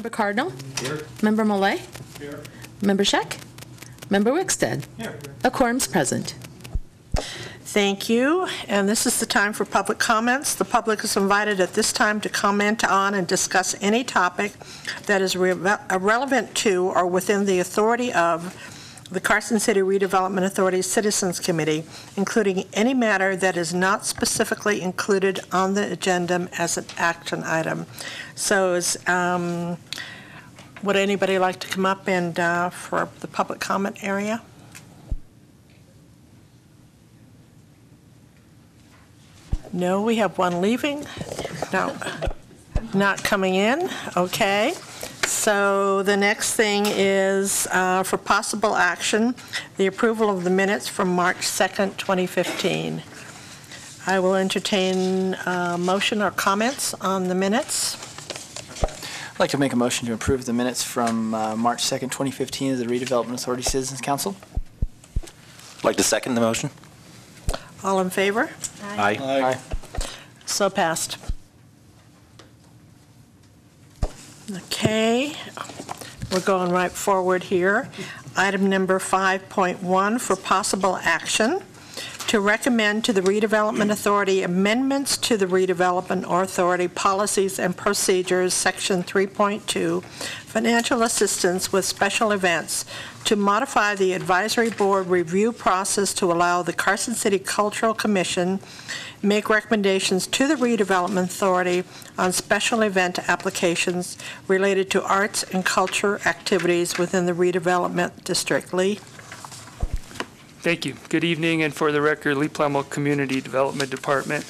Member Cardinal? Here. Member Mollet? Here. Member Scheck? Member Wickstead? Here. A quorum's present. Thank you. And this is the time for public comments. The public is invited at this time to comment on and discuss any topic that is relevant to or within the authority of the Carson City Redevelopment Authority Citizens Committee, including any matter that is not specifically included on the agenda as an action item. So would anybody like to come up and for the public comment area? No, we have one leaving. No, not coming in. Okay. So the next thing is for possible action, the approval of the minutes from March 2nd, 2015. I will entertain a motion or comments on the minutes. I'd like to make a motion to approve the minutes from March 2nd, 2015 of the Redevelopment Authority Citizens Council. I'd like to second the motion. All in favor? Aye. Aye. So passed. Okay, we're going right forward here. Item number 5.1 for possible action to recommend to the Redevelopment Authority amendments to the Redevelopment Authority policies and procedures, Section 3.2, financial assistance with special events, to modify the advisory board review process to allow the Carson City Cultural Commission make recommendations to the Redevelopment Authority on special event applications related to arts and culture activities within the redevelopment district. Lee? Thank you. Good evening, and for the record, Lee Plumell, Community Development Department.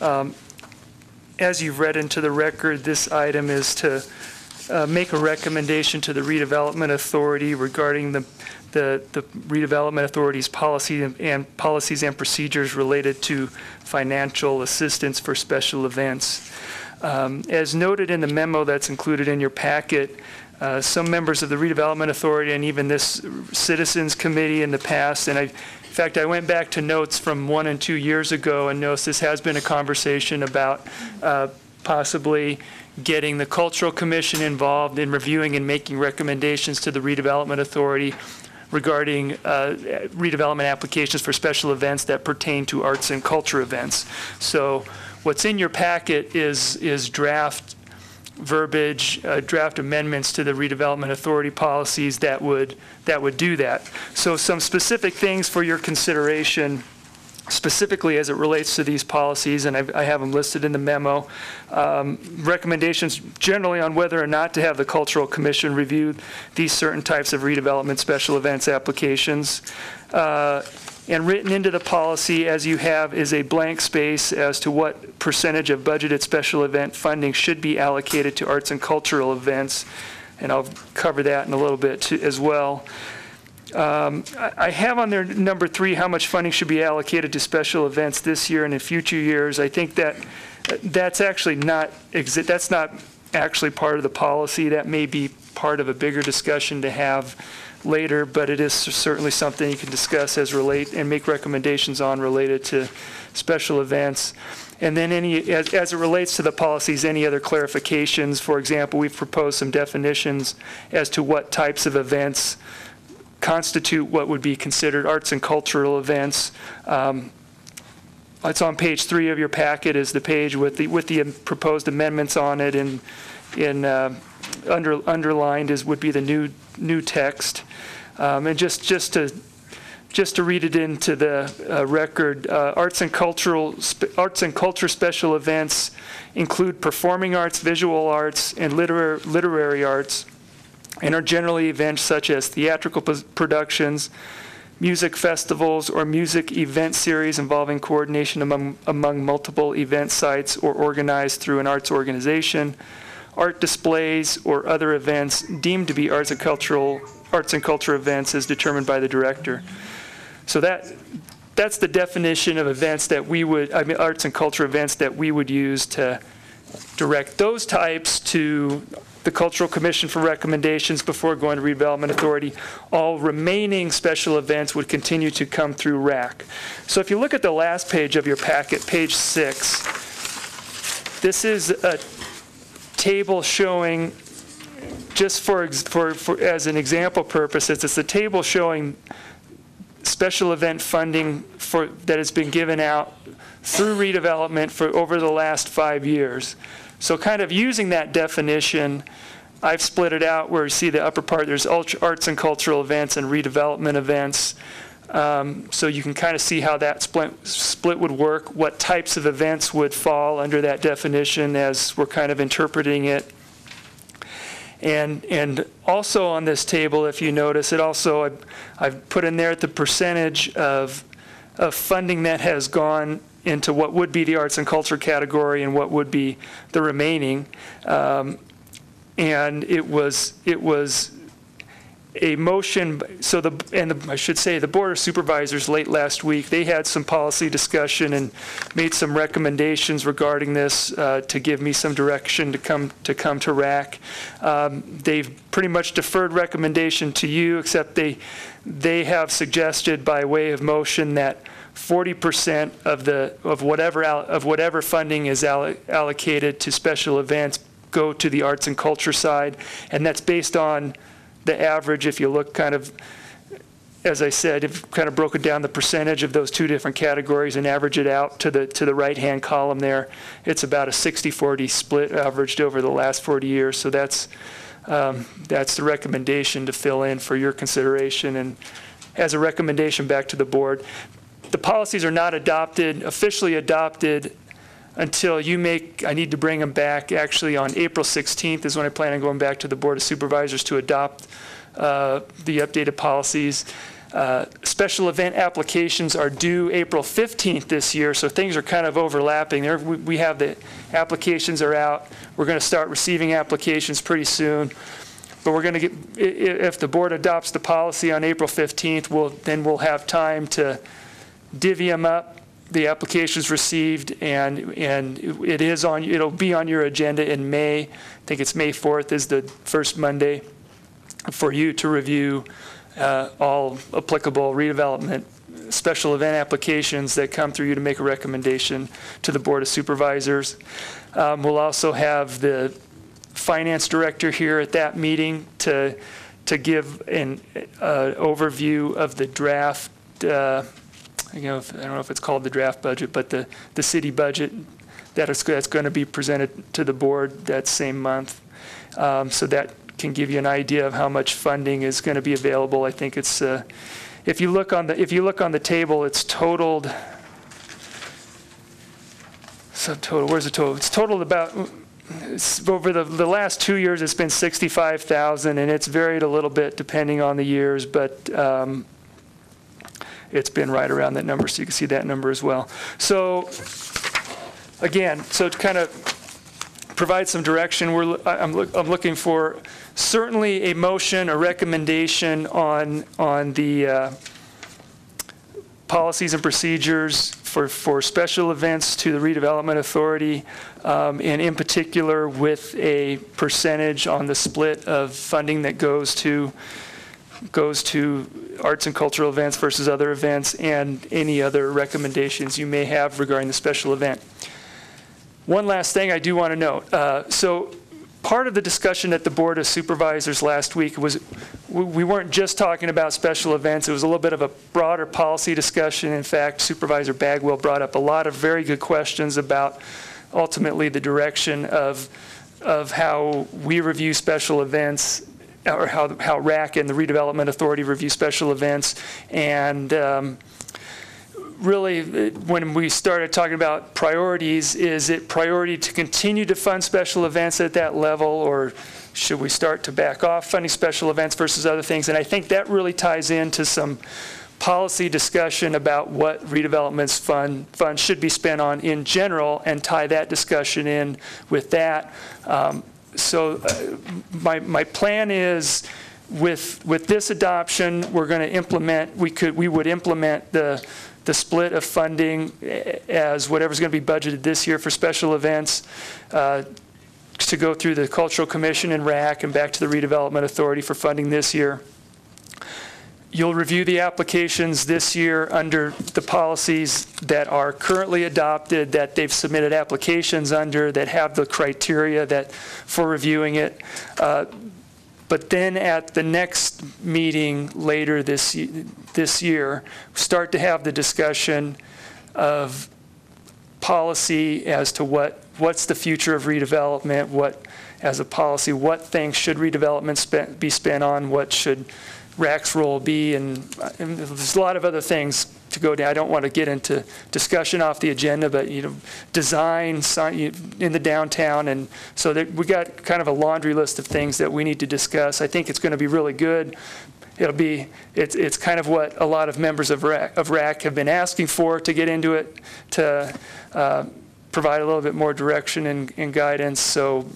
As you've read into the record, this item is to make a recommendation to the Redevelopment Authority regarding the Redevelopment Authority's policies and procedures related to financial assistance for special events. As noted in the memo that's included in your packet, some members of the Redevelopment Authority and even this Citizens Committee in the past, and in fact, I went back to notes from 1 and 2 years ago and noticed this has been a conversation about possibly getting the Cultural Commission involved in reviewing and making recommendations to the Redevelopment Authority regarding redevelopment applications for special events that pertain to arts and culture events. So what's in your packet is draft verbiage, draft amendments to the Redevelopment Authority policies that would do that. So some specific things for your consideration, specifically as it relates to these policies, and I have them listed in the memo. Recommendations generally on whether or not to have the Cultural Commission review these certain types of redevelopment special events applications. And written into the policy, as you have, is a blank space as to what percentage of budgeted special event funding should be allocated to arts and cultural events, and I'll cover that in a little bit too, as well. I have on there number 3, how much funding should be allocated to special events this year and in future years. I think that's actually not actually part of the policy. That may be part of a bigger discussion to have later, but it is certainly something you can discuss as make recommendations on related to special events. And then as it relates to the policies, any other clarifications. For example, we've proposed some definitions as to what types of events constitute what would be considered arts and cultural events. It's on page 3 of your packet is the page with the proposed amendments on it, and underlined would be the new text. And just to read it into the record, arts and culture special events include performing arts, visual arts, and literary arts, and are generally events such as theatrical productions, music festivals, or music event series involving coordination among multiple event sites or organized through an arts organization, art displays, or other events deemed to be arts and culture events as determined by the director. So that's the definition of events that arts and culture events that we would use to direct those types to the Cultural Commission for recommendations before going to Redevelopment Authority. All remaining special events would continue to come through RAC. So if you look at the last page of your packet, page 6, this is a table showing just for as an example purposes, it's a table showing special event funding that has been given out through redevelopment for over the last 5 years. So kind of using that definition, I've split it out where you see the upper part, there's arts and cultural events and redevelopment events. So you can kind of see how that split would work, what types of events would fall under that definition as we're kind of interpreting it. And also on this table, if you notice, it also, I've put in there the percentage of funding that has gone into what would be the arts and culture category and what would be the remaining. And it was a motion, so I should say the Board of Supervisors late last week, they had some policy discussion and made some recommendations regarding this to give me some direction to come to RAC. They've pretty much deferred recommendation to you, except they have suggested by way of motion that 40% of whatever funding is allocated to special events go to the arts and culture side, and that's based on the average. If you look kind of, as I said, if kind of broken down the percentage of those two different categories and average it out to the right-hand column there, it's about a 60-40 split averaged over the last 40 years. So that's the recommendation to fill in for your consideration and as a recommendation back to the board. The policies are not officially adopted until I need to bring them back. Actually, on April 16th is when I plan on going back to the Board of Supervisors to adopt the updated policies. Special event applications are due April 15th this year, so things are kind of overlapping. We have the applications are out. We're going to start receiving applications pretty soon. But we're going to get, if the board adopts the policy on April 15th, then we'll have time to divvy them up, the applications received, and it'll be on your agenda in May. I think it's May 4th is the first Monday for you to review all applicable redevelopment special event applications that come through you to make a recommendation to the Board of Supervisors. We'll also have the finance director here at that meeting to give an overview of the draft. I don't know if it's called the draft budget, but the city budget that's going to be presented to the board that same month. So that can give you an idea of how much funding is going to be available. I think it's if you look on the table, it's totaled. Subtotal. Where's the total? It's totaled about. Over the last 2 years, it's been $65,000, and it's varied a little bit depending on the years, but it's been right around that number, so you can see that number as well. So again, to kind of provide some direction, I'm looking for certainly a motion, a recommendation on the policies and procedures for special events to the Redevelopment Authority, and in particular with a percentage on the split of funding that goes to arts and cultural events versus other events, and any other recommendations you may have regarding the special event. One last thing I do want to note. So part of the discussion at the Board of Supervisors last week was we weren't just talking about special events. It was a little bit of a broader policy discussion. In fact, Supervisor Bagwell brought up a lot of very good questions about ultimately the direction of how we review special events, or how RAC and the Redevelopment Authority review special events. And really, when we started talking about priorities, is it priority to continue to fund special events at that level, or should we start to back off funding special events versus other things? And I think that really ties into some policy discussion about what redevelopment's funds should be spent on in general, and tie that discussion in with that. So my plan is, with this adoption, we're going to implement. We would implement the split of funding as whatever's going to be budgeted this year for special events to go through the Cultural Commission and RAC and back to the Redevelopment Authority for funding this year. You'll review the applications this year under the policies that are currently adopted, that they've submitted applications under, that have the criteria that for reviewing it. But then at the next meeting later this year, start to have the discussion of policy as to what's the future of redevelopment, as a policy, what things should redevelopment be spent on, what should RAC's role be, and there's a lot of other things to go down. I don't want to get into discussion off the agenda, but design in the downtown, and so that we got kind of a laundry list of things that we need to discuss. I think it's going to be really good. It's kind of what a lot of members of RAC have been asking for to get into it, to provide a little bit more direction and guidance. So,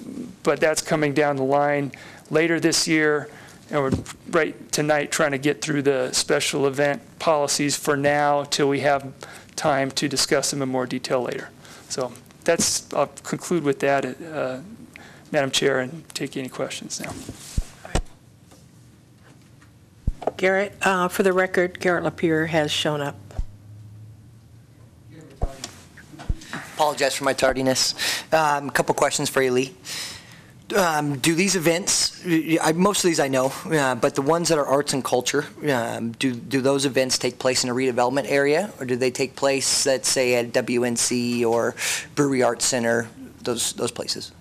but that's coming down the line later this year. And we're right tonight trying to get through the special event policies for now till we have time to discuss them in more detail later. So I'll conclude with that, Madam Chair, and take any questions now. Garrett, for the record, Garrett Lapierre has shown up. Apologize for my tardiness. A couple questions for you, Lee. Do these events, most of these I know, but the ones that are arts and culture, do those events take place in a redevelopment area, or do they take place, let's say, at WNC or Brewery Arts Center, those places?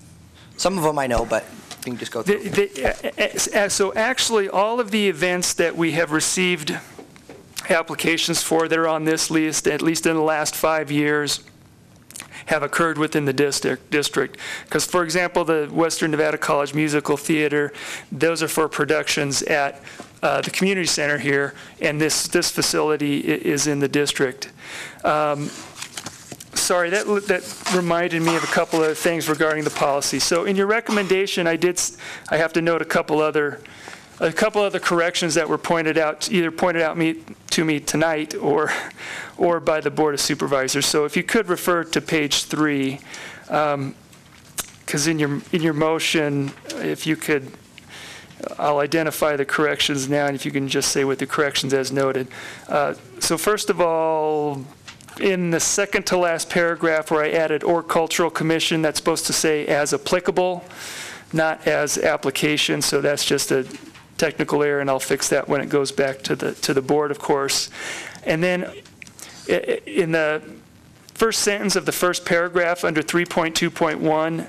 Some of them I know, but you can just go through. So actually, all of the events that we have received applications for that are on this list, at least in the last 5 years, have occurred within the district. Because, for example, the Western Nevada College Musical Theater, those are for productions at the community center here, and this facility is in the district. Sorry, that reminded me of a couple of things regarding the policy. So in your recommendation, I have to note a couple other corrections that were pointed out to me tonight or by the Board of Supervisors. So if you could refer to page 3, because in your motion, if you could, I'll identify the corrections now, and if you can just say with the corrections as noted. So first of all, in the second to last paragraph where I added or cultural commission, that's supposed to say as applicable, not as application. So that's just a technical error, and I'll fix that when it goes back to the board, of course. And then in the first sentence of the first paragraph under 3.2.1,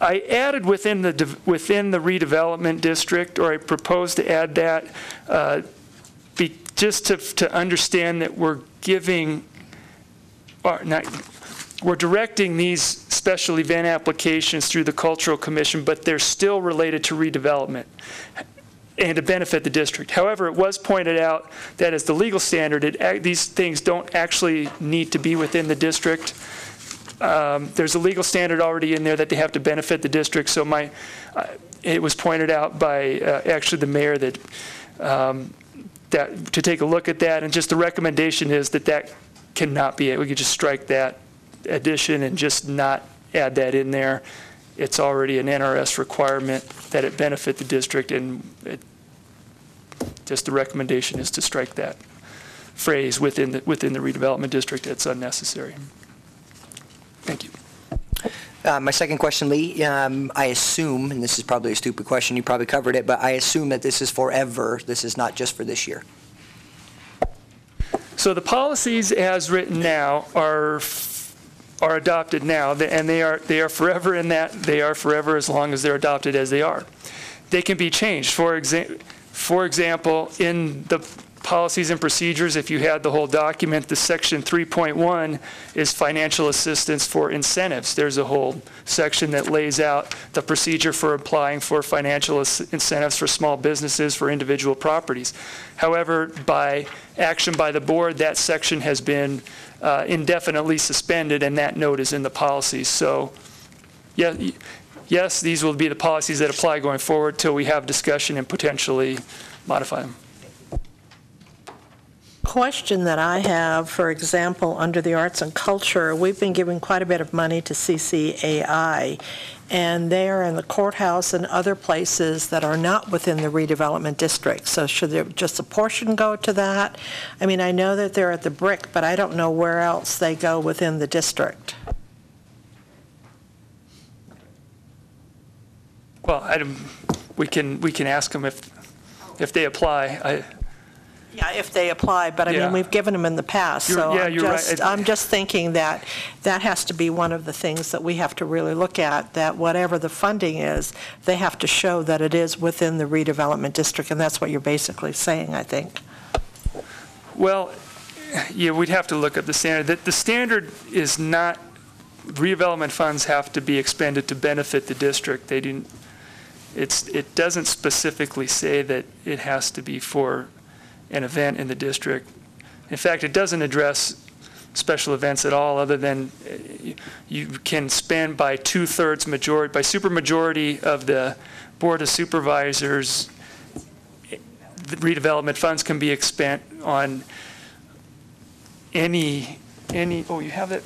I added within the redevelopment district, or I proposed to add that just to understand that we're directing these special event applications through the Cultural Commission, but they're still related to redevelopment and to benefit the district. However, it was pointed out that as the legal standard, these things don't actually need to be within the district. There's a legal standard already in there that they have to benefit the district. So it was pointed out by actually the mayor that to take a look at that, and just the recommendation is that cannot be it. We could just strike that addition and just not add that in there. It's already an NRS requirement that it benefit the district, and just the recommendation is to strike that phrase within the redevelopment district. It's unnecessary. Thank you. My second question, Lee, I assume, and this is probably a stupid question, you probably covered it, but I assume that this is forever. This is not just for this year. So the policies as written now are adopted now, and they are forever in that. They are forever as long as they're adopted as they are. They can be changed. For example, in the policies and procedures, if you had the whole document, the section 3.1 is financial assistance for incentives. There's a whole section that lays out the procedure for applying for financial incentives for small businesses, for individual properties. However, by action by the board, that section has been indefinitely suspended, and that note is in the policies. So, yeah, yes, these will be the policies that apply going forward till we have discussion and potentially modify them. Question that I have, for example, under the arts and culture, we've been giving quite a bit of money to CCAI, and they are in the courthouse and other places that are not within the redevelopment district. So should there just a portion go to that? I mean, I know that they're at the Brick, but I don't know where else they go within the district. Well, we can ask them if they apply. Yeah, if they apply, but I mean, Yeah. we've given them in the past, so you're right. I'm just thinking that that has to be one of the things that we have to really look at, that whatever the funding is, they have to show that it is within the redevelopment district, and that's what you're basically saying, I think. Well, yeah, we'd have to look at the standard. The standard is not, redevelopment funds have to be expended to benefit the district. They didn't, it doesn't specifically say that it has to be for an event in the district. In fact, it doesn't address special events at all, other than you can spend by 2/3 majority, by supermajority of the Board of Supervisors, the redevelopment funds can be spent on any, oh, you have that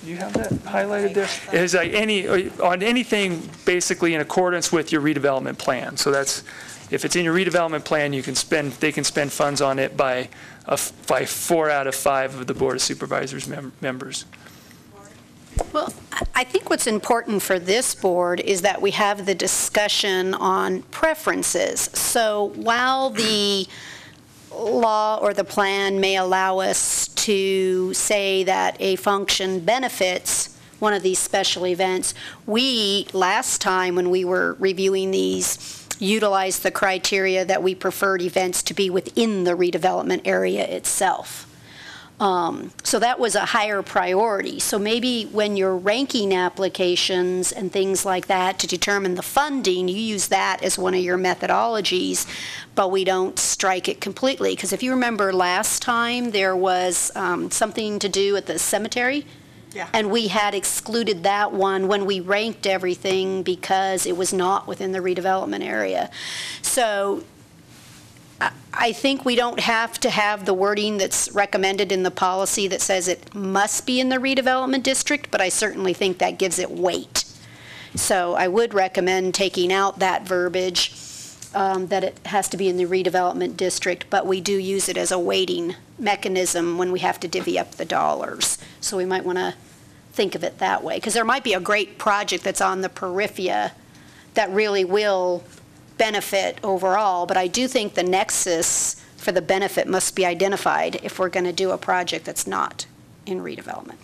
highlighted there? It's like on anything basically in accordance with your redevelopment plan. So that's, if it's in your redevelopment plan, they can spend funds on it by 4 out of 5 of the Board of Supervisors members. Well, I think what's important for this board is that we have the discussion on preferences. So while the law or the plan may allow us to say that a function benefits one of these special events, we, last time when we were reviewing these, utilized the criteria that we preferred events to be within the redevelopment area itself. So that was a higher priority. So maybe when you're ranking applications and things like that to determine the funding, you use that as one of your methodologies, but we don't strike it completely. Because if you remember last time, there was something to do at the cemetery. Yeah. And we had excluded that one when we ranked everything because it was not within the redevelopment area. So I think we don't have to have the wording that's recommended in the policy that says it must be in the redevelopment district, but I certainly think that gives it weight. So I would recommend taking out that verbiage that it has to be in the redevelopment district, but we do use it as a weighting mechanism when we have to divvy up the dollars. So we might want to think of it that way, because there might be a great project that's on the periphery that really will benefit overall, but I do think the nexus for the benefit must be identified if we're going to do a project that's not in redevelopment.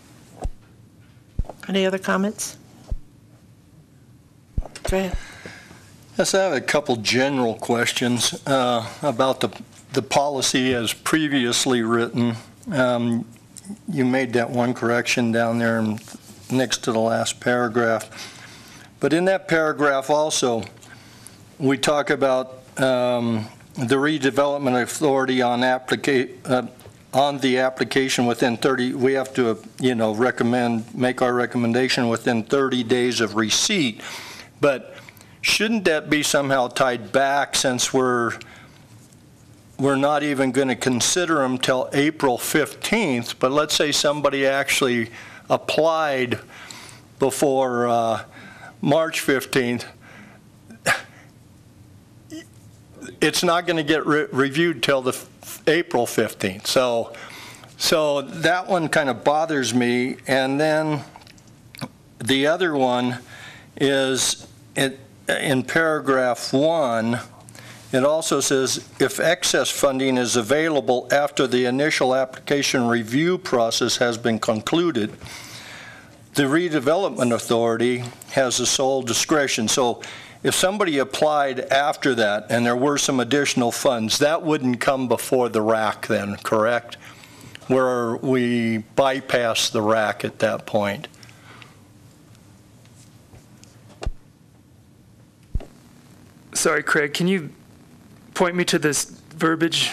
Any other comments? Go ahead. Yes, I have a couple general questions about the policy as previously written. You made that one correction down there next to the last paragraph. But in that paragraph also, we talk about the redevelopment authority on the application within 30, we have to, make our recommendation within 30 days of receipt. But shouldn't that be somehow tied back, since we're not even going to consider them till April 15th, but let's say somebody actually applied before March 15th, it's not going to get reviewed till the April 15th. So that one kind of bothers me. And then the other one is in paragraph 1, it also says, if excess funding is available after the initial application review process has been concluded, the redevelopment authority has the sole discretion. So if somebody applied after that and there were some additional funds, that wouldn't come before the RAC then, correct? Where we bypass the RAC at that point. Sorry, Craig, can you point me to this verbiage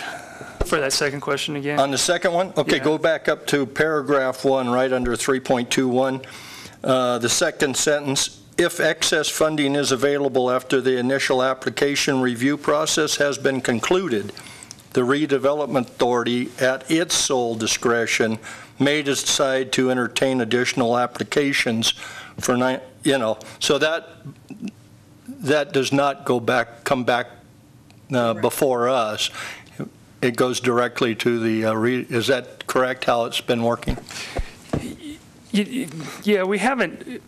for that second question again? On the second one? Okay, Yeah. Go back up to paragraph 1, right under 3.21. The second sentence, if excess funding is available after the initial application review process has been concluded, the redevelopment authority, at its sole discretion, may decide to entertain additional applications for, so that does not come back before us. It goes directly to the, is that correct, how it's been working? Yeah, we haven't,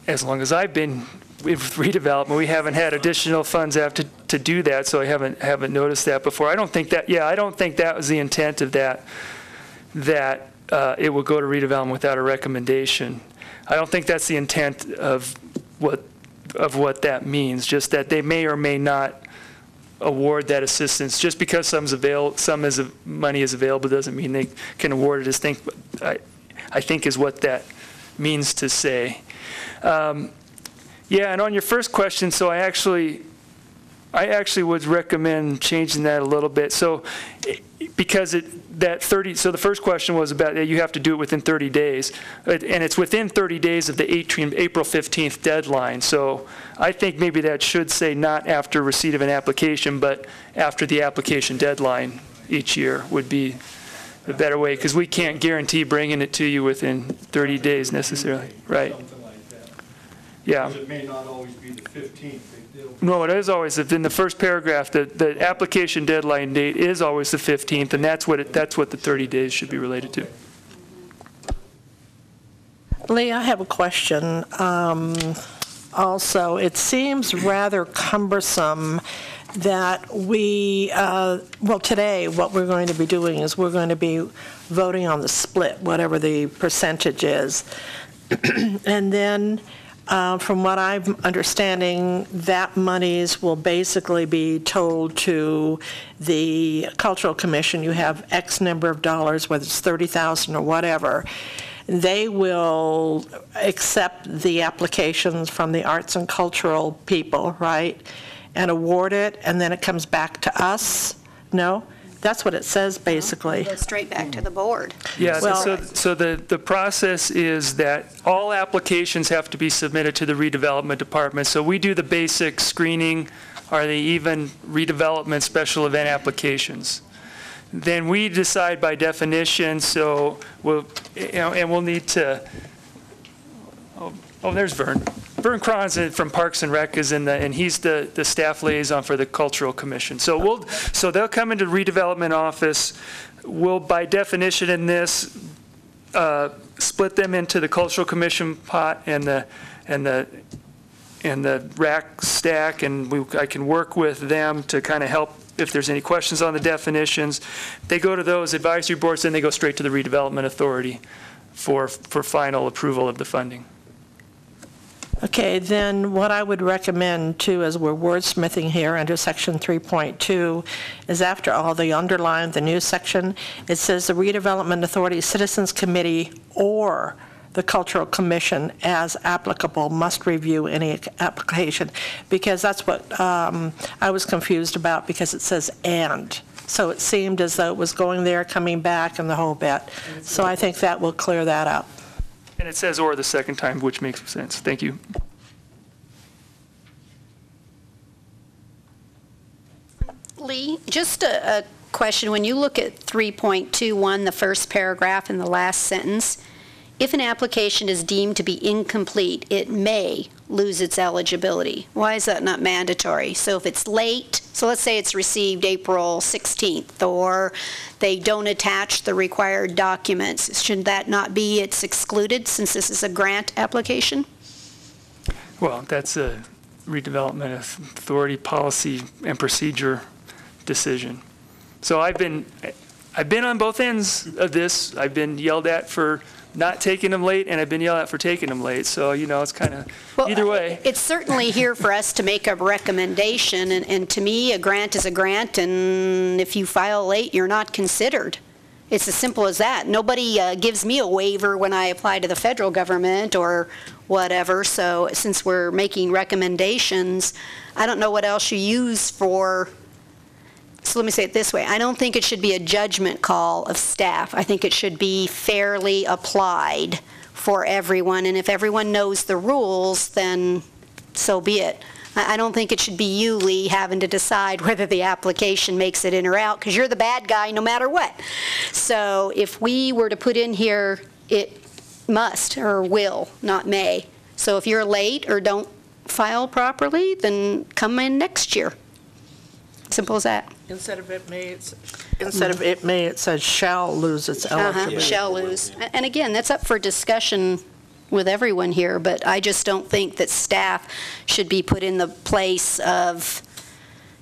as long as I've been with redevelopment, we haven't had additional funds to do that, so I haven't noticed that before. I don't think that was the intent of that it will go to redevelopment without a recommendation. I don't think that's the intent of what that means, just that they may or may not award that assistance. Just because money is available doesn't mean they can award it. I think is what that means to say. Yeah, and on your first question, so I actually would recommend changing that a little bit. So, because so the first question was about you have to do it within 30 days, and it's within 30 days of the April 15th deadline. So I think maybe that should say not after receipt of an application, but after the application deadline each year would be the better way, because we can't guarantee bringing it to you within 30 days necessarily, right? Yeah. Because it may not always be the 15th. No, it is always, in the first paragraph, the application deadline date is always the 15th, and that's what the 30 days should be related to. Lee, I have a question. Also, it seems rather cumbersome that today what we're going to be doing is we're going to be voting on the split, whatever the percentage is. And then, from what I'm understanding, that monies will basically be told to the Cultural Commission. You have X number of dollars, whether it's $30,000 or whatever. They will accept the applications from the arts and cultural people, right, and award it, and then it comes back to us? No? That's what it says, basically. Go straight back to the board. Yeah, so the process is that all applications have to be submitted to the redevelopment department. So we do the basic screening. Are they even redevelopment special event applications? Then we decide by definition, so we'll need to, there's Vern. Vern Cron's from Parks and Rec and he's the staff liaison for the Cultural Commission. So they'll come into the redevelopment office. We'll, by definition in this, split them into the Cultural Commission pot and the rack stack, and I can work with them to kind of help if there's any questions on the definitions. They go to those advisory boards, then they go straight to the redevelopment authority for final approval of the funding. Okay, then what I would recommend too, as we're wordsmithing here under section 3.2, is after all the underline, the new section, it says the Redevelopment Authority Citizens Committee or the Cultural Commission, as applicable, must review any application, because that's what I was confused about, because it says and. So it seemed as though it was going there, coming back, and the whole bit. So I think that will clear that up. And it says or the second time, which makes sense. Thank you. Lee, just a question. When you look at 3.21, the first paragraph in the last sentence, if an application is deemed to be incomplete, it may lose its eligibility. Why is that not mandatory? So if it's late, so let's say it's received April 16th, or they don't attach the required documents, should that not be, it's excluded since this is a grant application? Well, that's a redevelopment authority policy and procedure decision. So I've been on both ends of this. I've been yelled at for not taking them late, and I've been yelled at for taking them late. So, it's kind of either way. It's certainly here for us to make a recommendation, and to me, a grant is a grant, and if you file late, you're not considered. It's as simple as that. Nobody gives me a waiver when I apply to the federal government or whatever, so since we're making recommendations, I don't know what else you use for. So let me say it this way. I don't think it should be a judgment call of staff. I think it should be fairly applied for everyone. And if everyone knows the rules, then so be it. I don't think it should be you, Lee, having to decide whether the application makes it in or out, because you're the bad guy no matter what. So if we were to put in here, it must or will, not may. So if you're late or don't file properly, then come in next year. Simple as that. Instead of it may, it says shall lose its eligibility. Shall lose. And again, that's up for discussion with everyone here, but I just don't think that staff should be put in the place of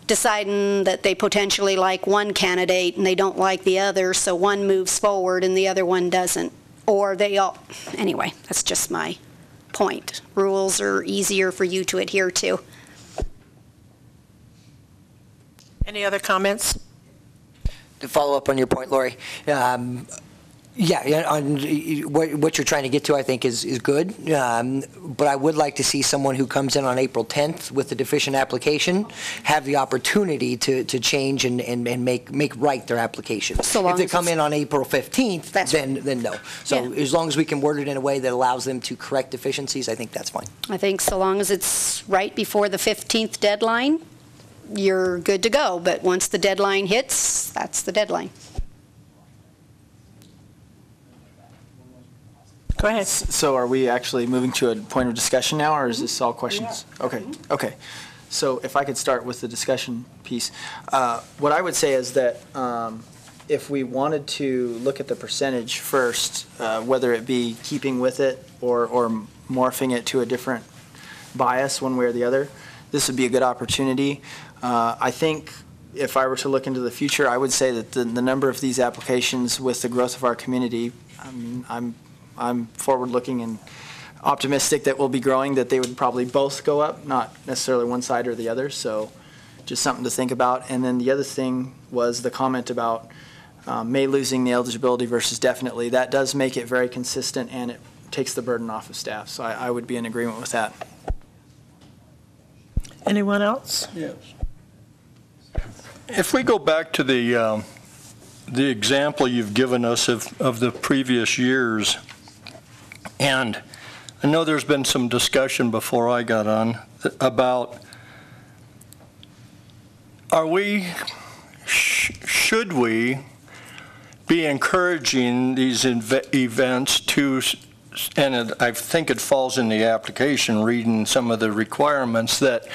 deciding that they potentially like one candidate and they don't like the other, so one moves forward and the other one doesn't. Or they all, anyway, that's just my point. Rules are easier for you to adhere to. Any other comments? To follow up on your point, Lori, on what you're trying to get to, I think, is good. But I would like to see someone who comes in on April 10th with a deficient application have the opportunity to change and make right their application. So long if they as come it's- in on April 15th, then no. So Yeah. as long as we can word it in a way that allows them to correct deficiencies, I think that's fine. I think so long as it's right before the 15th deadline, you're good to go. But once the deadline hits, that's the deadline. Go ahead. So are we actually moving to a point of discussion now, or is this all questions? Okay. So if I could start with the discussion piece. What I would say is that if we wanted to look at the percentage first, whether it be keeping with it or morphing it to a different bias one way or the other, this would be a good opportunity. I think if I were to look into the future, I would say that the number of these applications with the growth of our community, I'm forward-looking and optimistic that we'll be growing, that they would probably both go up, not necessarily one side or the other. So just something to think about. And then the other thing was the comment about may losing the eligibility versus definitely. That does make it very consistent, and it takes the burden off of staff. So I would be in agreement with that. Anyone else? Yes. If we go back to the example you've given us of the previous years, and I know there's been some discussion before I got on about should we be encouraging these events to, and I think it falls in the application, reading some of the requirements, that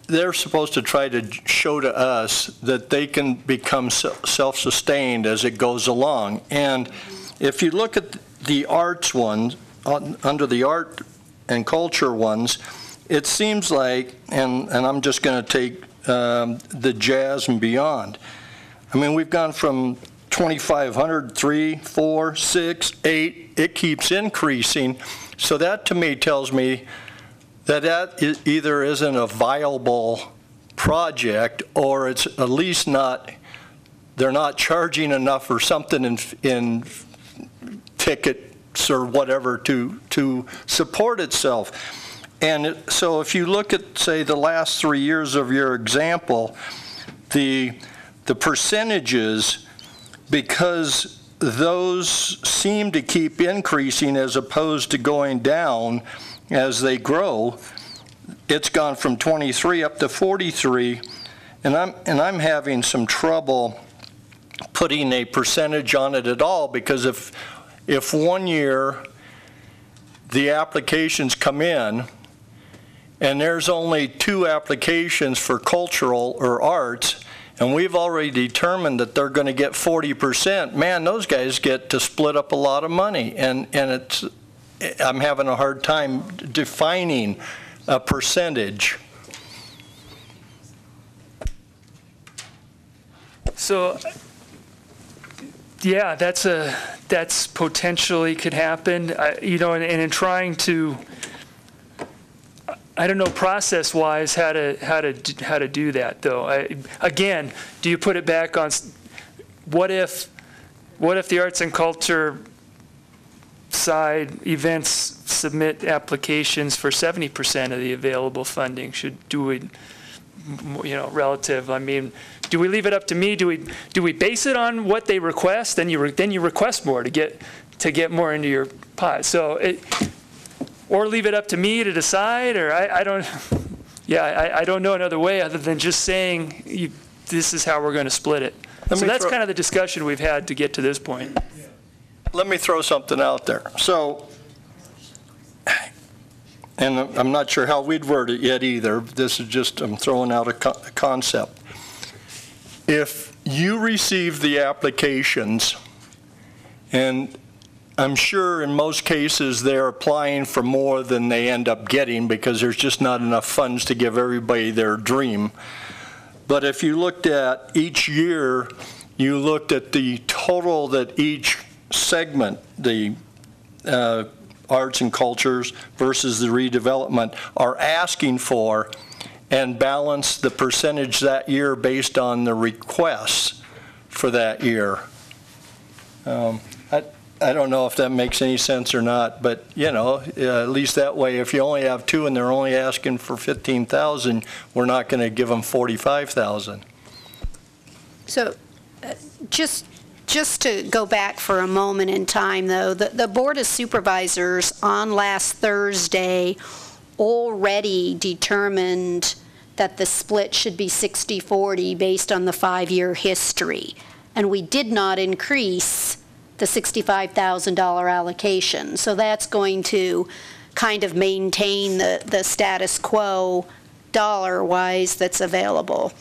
they're supposed to try to show to us that they can become self-sustained as it goes along. And if you look at the arts ones, under the art and culture ones, it seems like, and I'm just going to take the jazz and beyond. I mean, we've gone from 2,500, 3, 4, 6, 8, it keeps increasing. So that to me tells me that either isn't a viable project, or it's at least not, they're not charging enough or something in tickets or whatever to support itself. And so if you look at, say, the last 3 years of your example, the percentages, because those seem to keep increasing as opposed to going down as they grow, it's gone from 23 up to 43, and I'm having some trouble putting a percentage on it at all, because if 1 year the applications come in and there's only 2 applications for cultural or arts, and we've already determined that they're going to get 40%, man, those guys get to split up a lot of money, and I'm having a hard time defining a percentage. So, yeah, that's potentially could happen. And in trying to, I don't know process-wise how to do that though. Again, do you put it back on? What if the arts and culture side events submit applications for 70% of the available funding? Relative? I mean, do we leave it up to me? Do we base it on what they request? Then you request more to get more into your pot. So or leave it up to me to decide, or I don't. Yeah, I don't know another way other than just saying this is how we're going to split it. So that's kind of the discussion we've had to get to this point. Let me throw something out there. So, and I'm not sure how we'd word it yet either. This is just, I'm throwing out a concept. If you receive the applications and I'm sure in most cases they're applying for more than they end up getting because there's just not enough funds to give everybody their dream. But if you looked at each year, you looked at the total that each segment, the arts and cultures versus the redevelopment, are asking for, and balance the percentage that year based on the requests for that year. I don't know if that makes any sense or not, but at least that way, if you only have two and they're only asking for 15,000, we're not going to give them 45,000. So just to go back for a moment in time, though, the Board of Supervisors on last Thursday already determined that the split should be 60-40 based on the 5-year history. And we did not increase the $65,000 allocation. So that's going to kind of maintain the status quo dollar-wise that's available.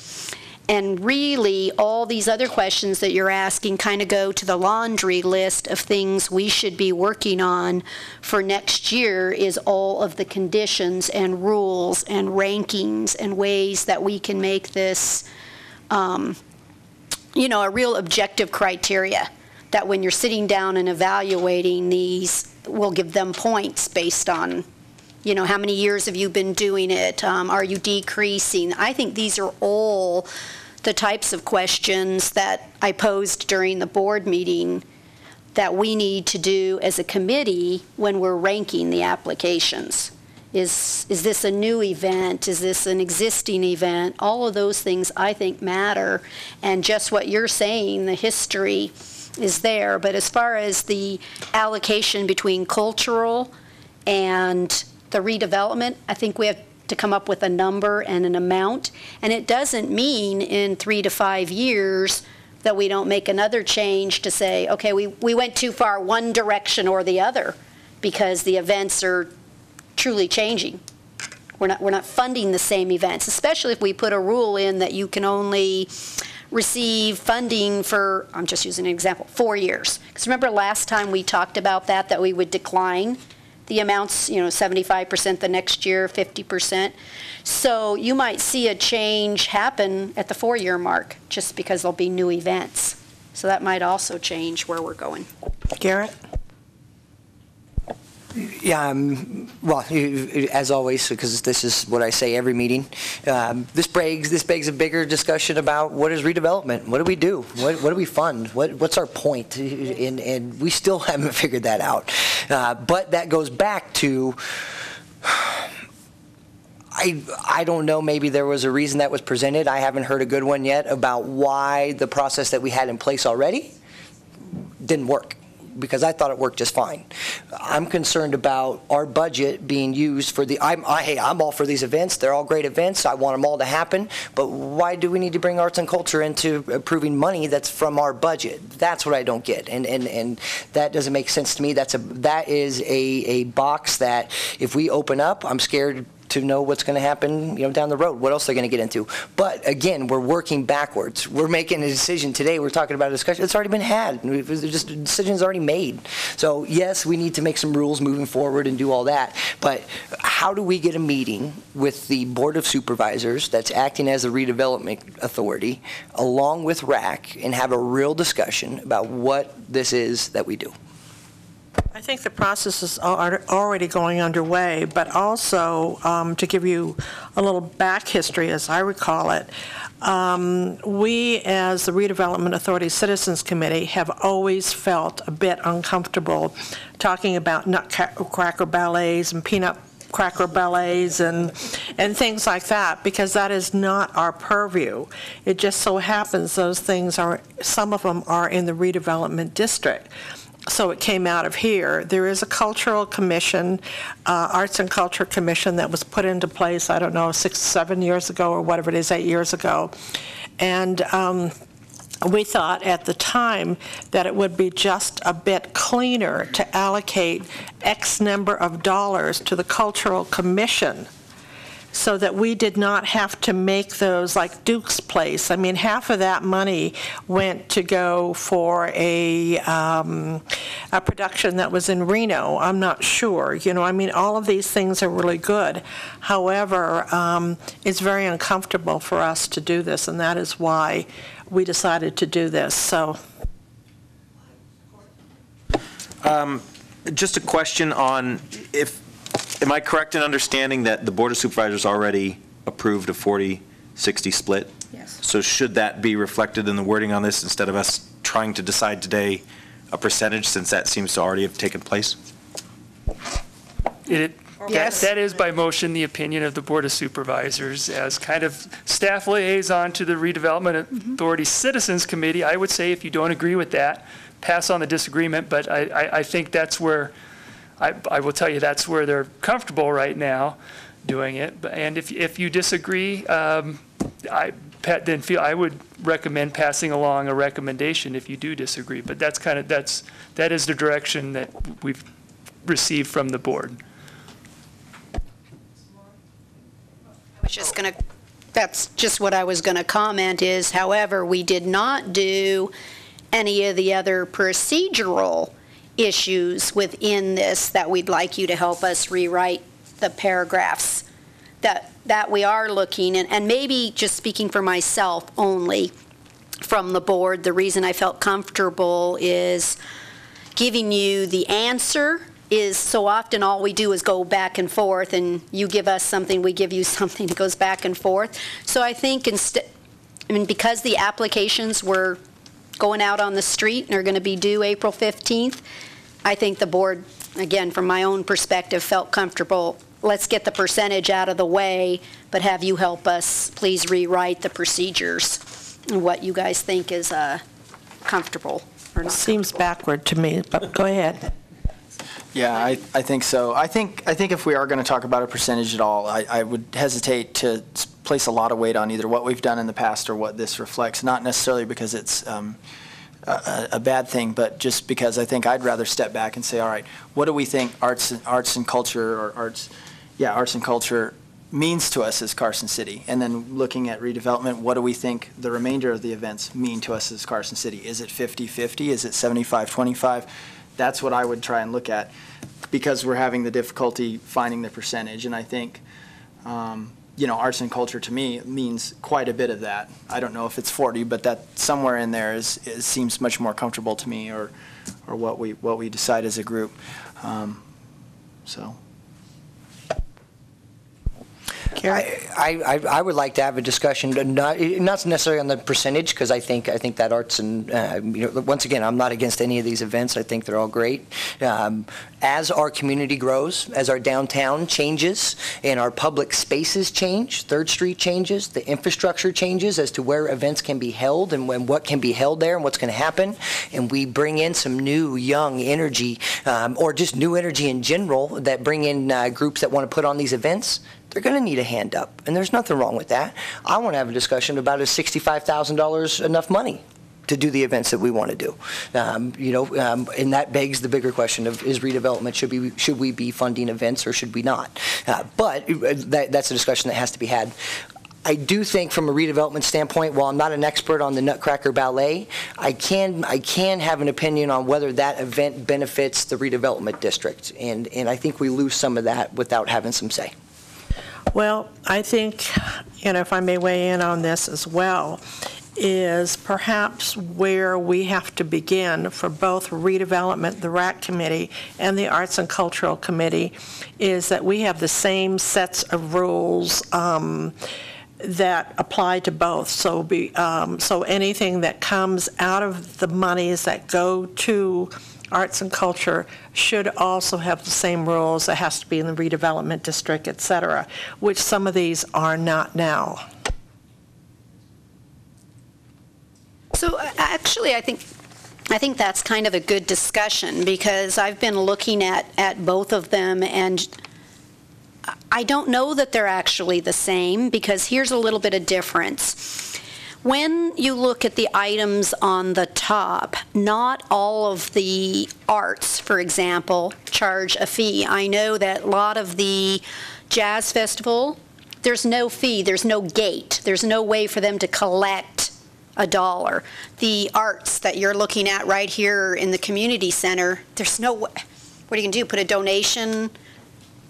And really, all these other questions that you're asking kind of go to the laundry list of things we should be working on for next year, is all of the conditions and rules and rankings and ways that we can make this, a real objective criteria, that when you're sitting down and evaluating these, we'll give them points based on, how many years have you been doing it? Are you decreasing? I think these are all the types of questions that I posed during the board meeting that we need to do as a committee when we're ranking the applications. Is this a new event? Is this an existing event? All of those things I think matter. And just what you're saying, the history is there. But as far as the allocation between cultural and the redevelopment, I think we have to come up with a number and an amount. And it doesn't mean in 3 to 5 years that we don't make another change to say, okay, we went too far one direction or the other, because the events are truly changing. We're not funding the same events, especially if we put a rule in that you can only receive funding for, I'm just using an example, 4 years. Because remember last time we talked about that we would decline the amounts, 75% the next year, 50%. So you might see a change happen at the 4-year mark just because there'll be new events. So that might also change where we're going. Garrett? Yeah, well, as always, because this is what I say every meeting, this begs a bigger discussion about what is redevelopment? What do we do? What do we fund? What's our point? And we still haven't figured that out. But that goes back to, I don't know, maybe there was a reason that was presented. I haven't heard a good one yet about why the process that we had in place already didn't work, because I thought it worked just fine. I'm concerned about our budget being used for hey, I'm all for these events. They're all great events. I want them all to happen. But why do we need to bring arts and culture into approving money that's from our budget? That's what I don't get. And that doesn't make sense to me. That is a box that if we open up, I'm scared to know what's going to happen, down the road, what else they're going to get into. But again, we're working backwards. We're making a decision today. We're talking about a discussion that's already been had. Just a decision's already made. So yes, we need to make some rules moving forward and do all that. But how do we get a meeting with the Board of Supervisors that's acting as the redevelopment authority, along with RAC, and have a real discussion about what this is that we do? I think the process is already going underway, but also to give you a little back history, as I recall it, we as the Redevelopment Authority Citizens Committee have always felt a bit uncomfortable talking about nutcracker ballets and peanut cracker ballets and things like that, because that is not our purview. It just so happens some of them are in the redevelopment district. So it came out of here. There is a cultural commission, Arts and Culture Commission, that was put into place, I don't know, 6, 7 years ago or whatever it is, 8 years ago. And we thought at the time that it would be just a bit cleaner to allocate X number of dollars to the Cultural Commission so that we did not have to make those, like Duke's Place. I mean, half of that money went to go for a production that was in Reno. I'm not sure. You know, I mean, all of these things are really good. However, it's very uncomfortable for us to do this, and that is why we decided to do this. So. Just a question on am I correct in understanding that the Board of Supervisors already approved a 40-60 split? Yes. So should that be reflected in the wording on this instead of us trying to decide today a percentage, since that seems to already have taken place? Yes. That is by motion the opinion of the Board of Supervisors as kind of staff liaison to the Redevelopment Authority Citizens Committee. I would say if you don't agree with that, pass on the disagreement, but I think that's where, I will tell you, that's where they're comfortable right now doing it. And if you disagree, I would recommend passing along a recommendation if you do disagree. But that is the direction that we've received from the board. That's just what I was going to comment is, however, we did not do any of the other procedural issues within this that we'd like you to help us rewrite the paragraphs that we are looking, and maybe just speaking for myself only from the board, the reason I felt comfortable is giving you the answer is so often all we do is go back and forth, and you give us something, we give you something that goes back and forth. So I think because the applications were going out on the street and are going to be due April 15th, I think the board, again, from my own perspective, felt comfortable. Let's get the percentage out of the way, but have you help us please rewrite the procedures and what you guys think is comfortable or not. Seems backward to me, but go ahead. Yeah, I think so. I think if we are going to talk about a percentage at all, I would hesitate to place a lot of weight on either what we've done in the past or what this reflects, not necessarily because it's a bad thing, but just because I think I'd rather step back and say, all right, what do we think arts and culture means to us as Carson City? And then looking at redevelopment, what do we think the remainder of the events mean to us as Carson City? Is it 50-50? Is it 75-25? That's what I would try and look at, because we're having the difficulty finding the percentage. And I think, arts and culture to me means quite a bit of that. I don't know if it's 40, but that somewhere in there seems much more comfortable to me, or what we decide as a group. So. I would like to have a discussion, not necessarily on the percentage, because I think that arts and, once again, I'm not against any of these events. I think they're all great. As our community grows, as our downtown changes and our public spaces change, 3rd Street changes, the infrastructure changes as to where events can be held and what can be held there and what's going to happen, and we bring in some new, young energy, or just new energy in general that bring in groups that want to put on these events, they're going to need a hand up, and there's nothing wrong with that. I want to have a discussion about is $65,000 enough money to do the events that we want to do, and that begs the bigger question of, is redevelopment, should we be funding events or should we not? But that's a discussion that has to be had. I do think from a redevelopment standpoint, while I'm not an expert on the Nutcracker Ballet, I can have an opinion on whether that event benefits the redevelopment district, and I think we lose some of that without having some say. Well, I think, if I may weigh in on this as well, is perhaps where we have to begin for both redevelopment, the RAC committee, and the Arts and Cultural Committee, is that we have the same sets of rules that apply to both. So anything that comes out of the monies that go to arts and culture should also have the same rules. It has to be in the redevelopment district, et cetera, which some of these are not now. So actually, I think that's kind of a good discussion, because I've been looking at both of them, and I don't know that they're actually the same, because here's a little bit of difference. When you look at the items on the top, not all of the arts, for example, charge a fee. I know that a lot of the jazz festival there's no fee, there's no gate, there's no way for them to collect $1. The arts that you're looking at right here in the community center, there's no, what are you going to do, put a donation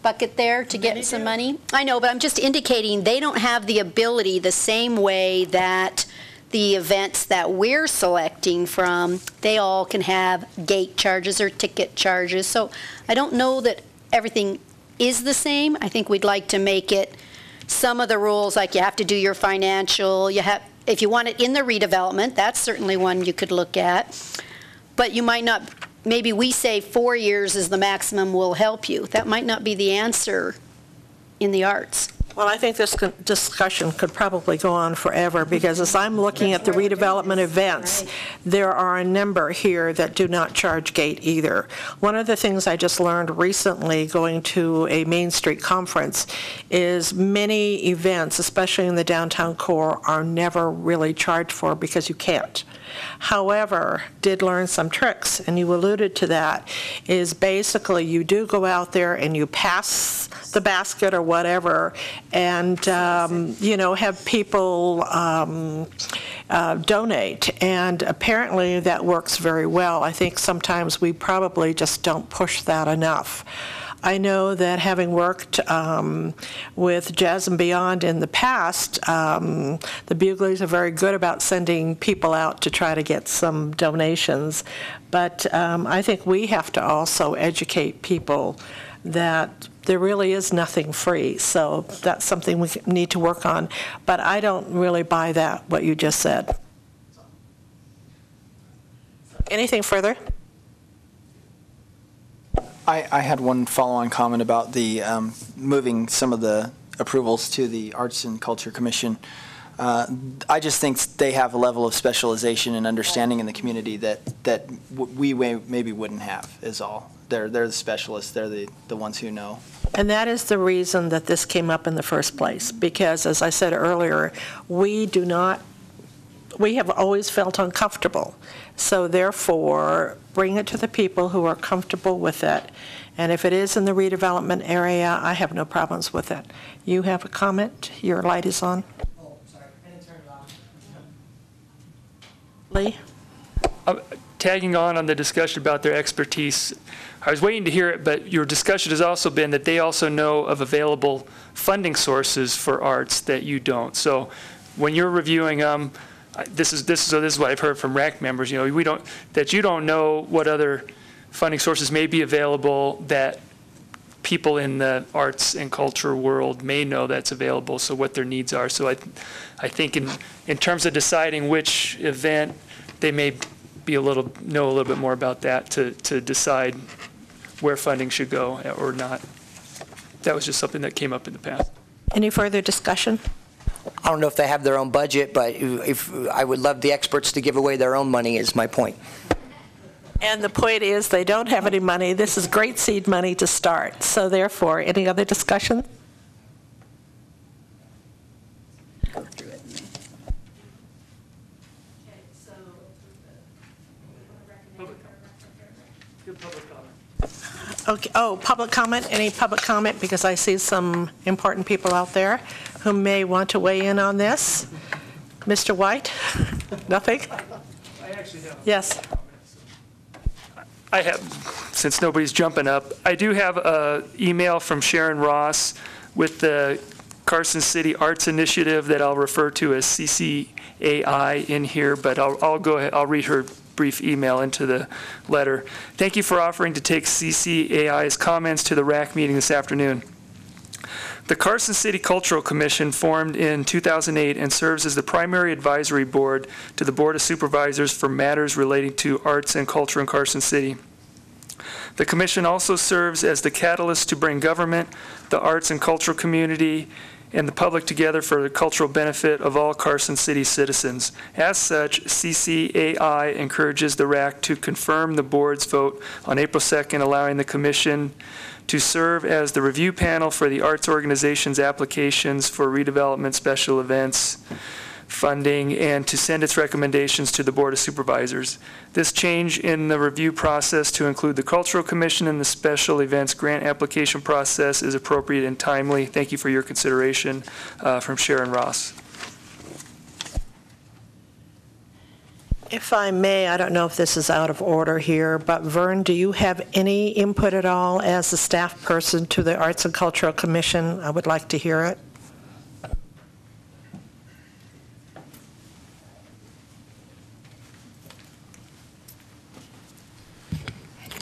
bucket there to get some money? I know, but I'm just indicating they don't have the ability the same way that the events that we're selecting from, they all can have gate charges or ticket charges. So I don't know that everything is the same. I think we'd like to make it some of the rules, like you have to do your financial, you have, if you want it in the redevelopment, that's certainly one you could look at. But you might not, maybe we say 4 years is the maximum will help you. That might not be the answer in the arts. Well, I think this discussion could probably go on forever, because as I'm looking at the redevelopment events, there are a number here that do not charge gate either. One of the things I just learned recently going to a Main Street conference is many events, especially in the downtown core, are never really charged for because you can't. However, did learn some tricks, and you alluded to that, is basically you do go out there and you pass the basket or whatever, and have people donate, and apparently that works very well. I think sometimes we probably just don't push that enough. I know that having worked with Jazz and Beyond in the past, the Buglers are very good about sending people out to try to get some donations. But I think we have to also educate people that there really is nothing free. So that's something we need to work on. But I don't really buy that, what you just said. Anything further? I had one follow-on comment about the moving some of the approvals to the Arts and Culture Commission. I just think they have a level of specialization and understanding in the community that we maybe wouldn't have, is all. They're the specialists. They're the ones who know. And that is the reason that this came up in the first place, because, as I said earlier, we have always felt uncomfortable. So therefore, bring it to the people who are comfortable with it. And if it is in the redevelopment area, I have no problems with it. You have a comment? Your light is on. Oh, sorry. I didn't turn it off. Lee? Tagging on the discussion about their expertise, I was waiting to hear it, but your discussion has also been that they also know of available funding sources for arts that you don't. So when you're reviewing them, this is what I've heard from RAC members. You don't know what other funding sources may be available that people in the arts and culture world may know that's available. So what their needs are. So I think in terms of deciding which event, they may know a little bit more about that to decide where funding should go or not. That was just something that came up in the past. Any further discussion? I don't know if they have their own budget, but if I would love the experts to give away their own money is my point. And the point is they don't have any money. This is great seed money to start. So therefore, any other discussion? Go through it. Okay. Oh, public comment? Any public comment? Because I see some important people out there who may want to weigh in on this. Mr. White? Nothing? I actually have. Yes. I have, since nobody's jumping up, I do have an email from Sharon Ross with the Carson City Arts Initiative that I'll refer to as CCAI in here, but I'll go ahead, I'll read her brief email into the letter. Thank you for offering to take CCAI's comments to the RAC meeting this afternoon. The Carson City Cultural Commission formed in 2008 and serves as the primary advisory board to the Board of Supervisors for matters relating to arts and culture in Carson City. The commission also serves as the catalyst to bring government, the arts and cultural community, and the public together for the cultural benefit of all Carson City citizens. As such, CCAI encourages the RAC to confirm the board's vote on April 2nd, allowing the commission to serve as the review panel for the arts organization's applications for redevelopment special events funding and to send its recommendations to the Board of Supervisors. This change in the review process to include the Cultural Commission and the Special Events Grant Application process is appropriate and timely. Thank you for your consideration. From Sharon Ross. If I may, I don't know if this is out of order here, but Vern, do you have any input at all as a staff person to the Arts and Cultural Commission? I would like to hear it.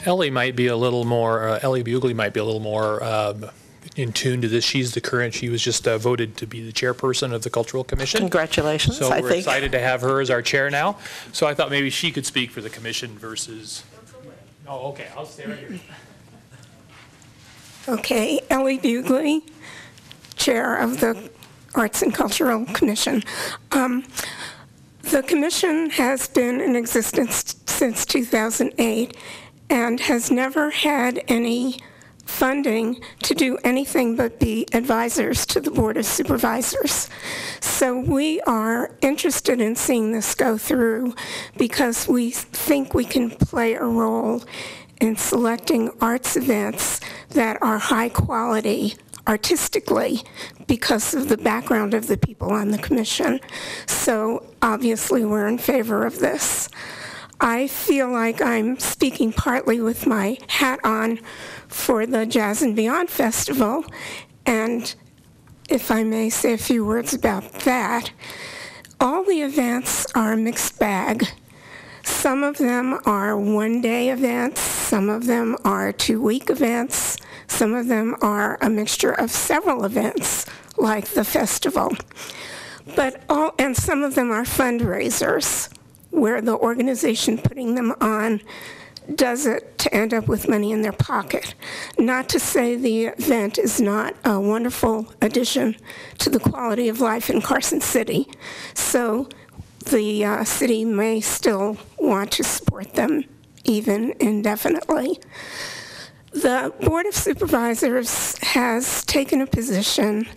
Ellie might be a little more, Ellie Bugley might be a little more in tune to this. She was just voted to be the chairperson of the Cultural Commission. Congratulations, so I we're think. excited to have her as our chair now. So I thought maybe she could speak for the commission versus, oh, okay, I'll stay right here. Okay, Ellie Bugley, Chair of the Arts and Cultural Commission. The commission has been in existence since 2008 and has never had any funding to do anything but be advisors to the Board of Supervisors. So we are interested in seeing this go through because we think we can play a role in selecting arts events that are high quality artistically because of the background of the people on the commission. So obviously we're in favor of this. I feel like I'm speaking partly with my hat on for the Jazz and Beyond Festival, and if I may say a few words about that, all the events are a mixed bag. Some of them are one-day events, some of them are two-week events, some of them are a mixture of several events, like the festival. And some of them are fundraisers, where the organization putting them on does it to end up with money in their pocket. Not to say the event is not a wonderful addition to the quality of life in Carson City. So the city may still want to support them even indefinitely. The Board of Supervisors has taken a position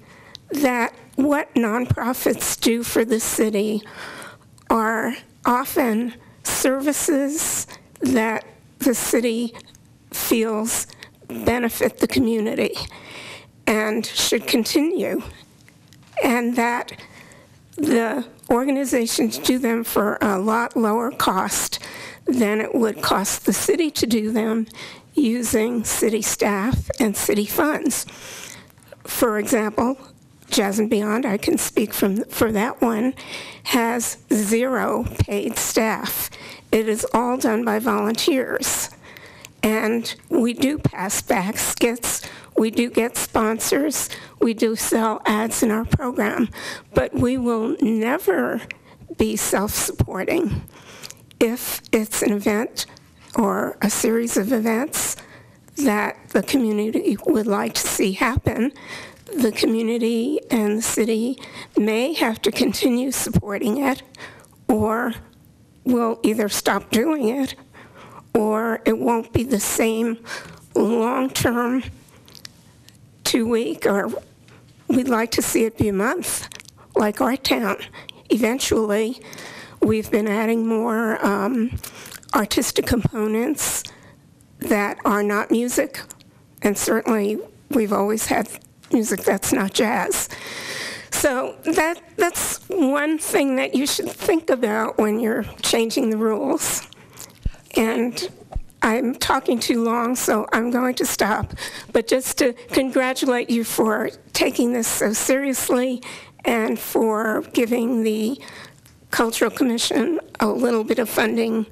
that what nonprofits do for the city are often services that the city feels benefit the community and should continue, and that the organizations do them for a lot lower cost than it would cost the city to do them using city staff and city funds. For example, Jazz and Beyond, I can speak for that one, has 0 paid staff. It is all done by volunteers. And we do pass back skits, we do get sponsors, we do sell ads in our program, but we will never be self-supporting. If it's an event or a series of events that the community would like to see happen, the community and the city may have to continue supporting it, or will either stop doing it, or it won't be the same long-term 2-week, or we'd like to see it be a month, like our town. Eventually, we've been adding more artistic components that are not music, and certainly we've always had music that's not jazz. So that's one thing that you should think about when you're changing the rules. And I'm talking too long, so I'm going to stop. But just to congratulate you for taking this so seriously and for giving the Cultural Commission a little bit of funding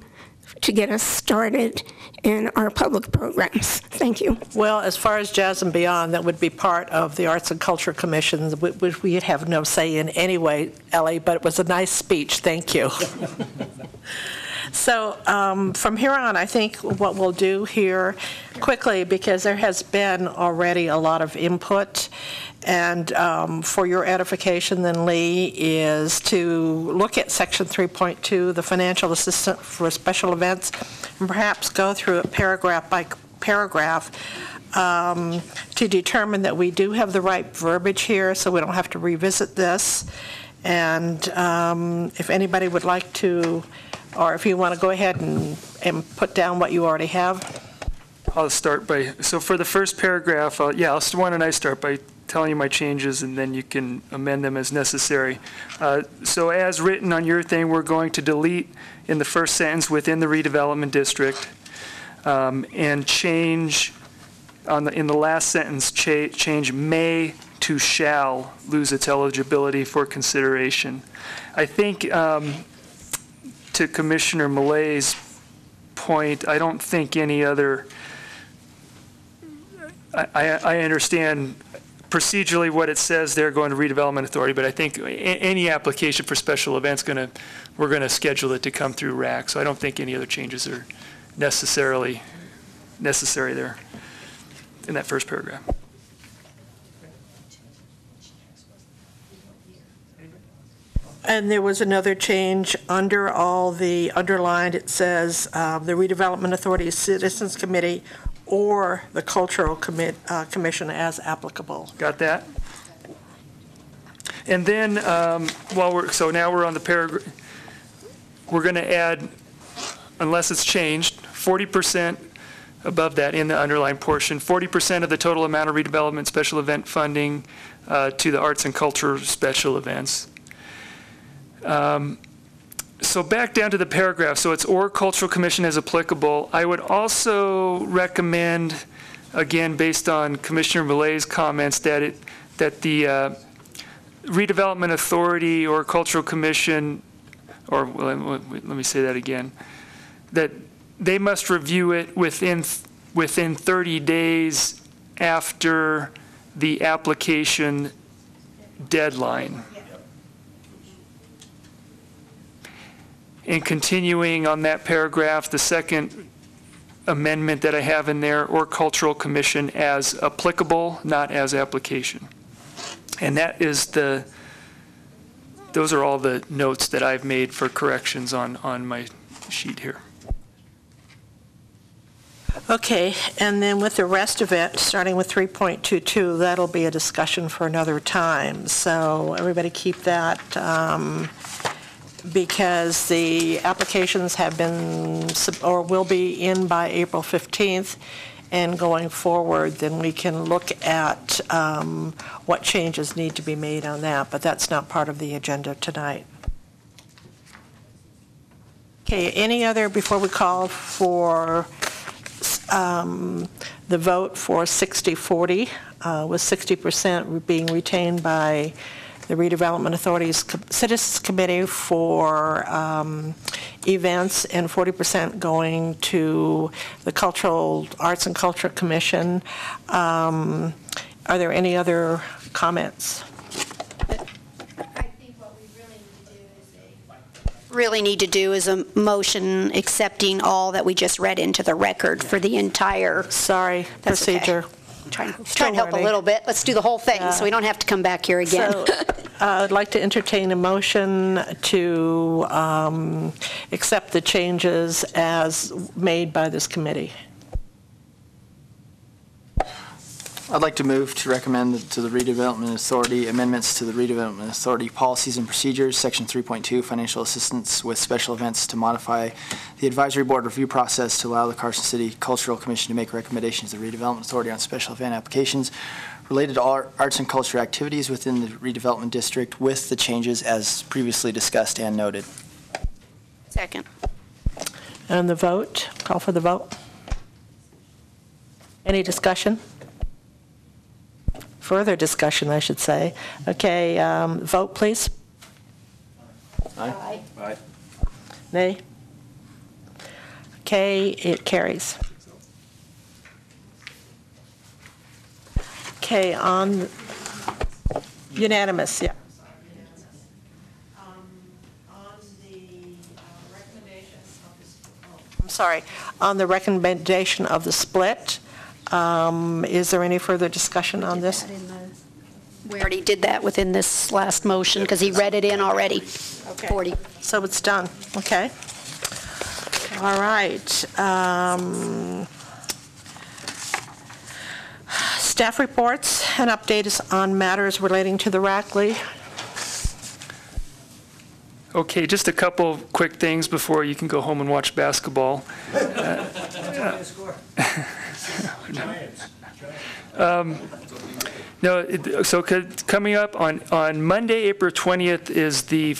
to get us started in our public programs. Thank you. Well, as far as Jazz and Beyond, that would be part of the Arts and Culture Commission, which we have no say in anyway, Ellie, but it was a nice speech. Thank you. So from here on, I think what we'll do here quickly, because there has been already a lot of input, and for your edification then, Lee, is to look at Section 3.2, the financial assistance for special events, and perhaps go through it paragraph by paragraph to determine that we do have the right verbiage here so we don't have to revisit this. And if anybody would like to, or if you want to go ahead and put down what you already have. I'll start by, so for the first paragraph, why don't I start by telling you my changes, and then you can amend them as necessary. So as written on your thing, we're going to delete in the first sentence within the redevelopment district, and change in the last sentence, change may to shall lose its eligibility for consideration. I think to Commissioner Millet's point, I don't think any other, I understand procedurally what it says there going to redevelopment authority, but I think any application for special events we're going to schedule it to come through RAC, so I don't think any other changes are necessary there in that first paragraph. And there was another change under all the underlined. It says the Redevelopment Authority Citizens Committee or the Cultural Commission as applicable. Got that? And then now we're on the paragraph. We're going to add, unless it's changed, 40% above that in the underlined portion, 40% of the total amount of redevelopment special event funding to the arts and culture special events. So back down to the paragraph, so it's or cultural commission as applicable. I would also recommend, again, based on Commissioner Millet's comments, that the redevelopment authority or cultural commission, or let me say that again, that they must review it within 30 days after the application deadline. And continuing on that paragraph, the second amendment that I have in there, or cultural commission as applicable, not as application. And that is those are all the notes that I've made for corrections on my sheet here. Okay, and then with the rest of it, starting with 3.22, that'll be a discussion for another time. So everybody keep that, because the applications have been, or will be in by April 15th, and going forward, then we can look at what changes need to be made on that, but that's not part of the agenda tonight. Okay, any other, before we call for the vote for 60-40, with 60% being retained by the Redevelopment Authority's Citizens Committee for events and 40% going to the Cultural Arts and Culture Commission. Are there any other comments? I think what we really need to do is a motion accepting all that we just read into the record for the entire. Sorry, That's procedure. Okay. Trying to help a little bit. Let's do the whole thing so we don't have to come back here again. So, I'd like to entertain a motion to accept the changes as made by this committee. I'd like to move to recommend to the Redevelopment Authority amendments to the Redevelopment Authority policies and procedures, Section 3.2, financial assistance with special events, to modify the advisory board review process to allow the Carson City Cultural Commission to make recommendations to the Redevelopment Authority on special event applications related to arts and culture activities within the redevelopment district, with the changes as previously discussed and noted. Second. And the vote, call for the vote. Any discussion? Further discussion, I should say. Okay, vote, please. Aye. Aye. Nay? Okay, it carries. Okay, on unanimous, yeah. I'm sorry, on the recommendation of the split, is there any further discussion on this? We already did that within this last motion because he read it in already. Okay. 40. So it's done, okay. All right. Staff reports and updates on matters relating to the Rackley. Okay, just a couple quick things before you can go home and watch basketball. Coming up on Monday, April 20th is the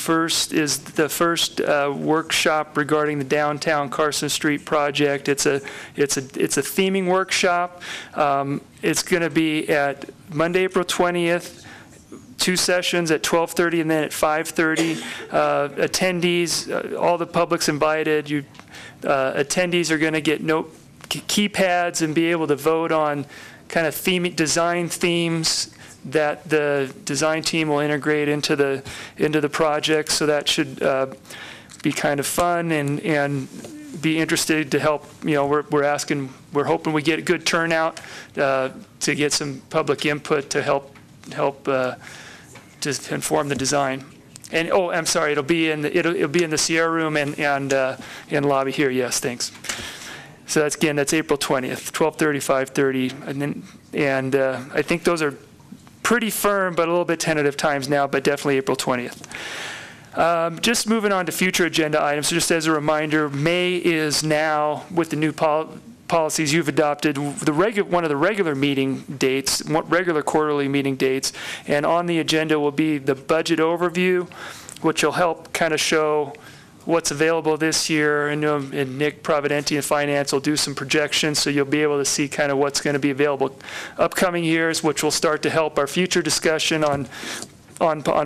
first workshop regarding the downtown Carson Street project. It's a theming workshop. It's going to be at Monday, April 20th. 2 sessions at 12:30 and then at 5:30. Attendees, all the public's invited. Attendees are going to get keypads and be able to vote on kind of design themes that the design team will integrate into the project. So that should be kind of fun and be interested to help. We're hoping we get a good turnout to get some public input to help just inform the design. And I'm sorry, it'll be in the Sierra Room and in lobby here. Yes, thanks. So that's April 20th, 12:30, 5:30, and I think those are pretty firm, but a little bit tentative times now, but definitely April 20th. Just moving on to future agenda items. So just as a reminder, May is now with the new policies you've adopted, one of the regular meeting dates, regular quarterly meeting dates, and on the agenda will be the budget overview, which will help kind of show what's available this year, and Nick Providenti in Finance will do some projections, so you'll be able to see kind of what's going to be available upcoming years, which will start to help our future discussion on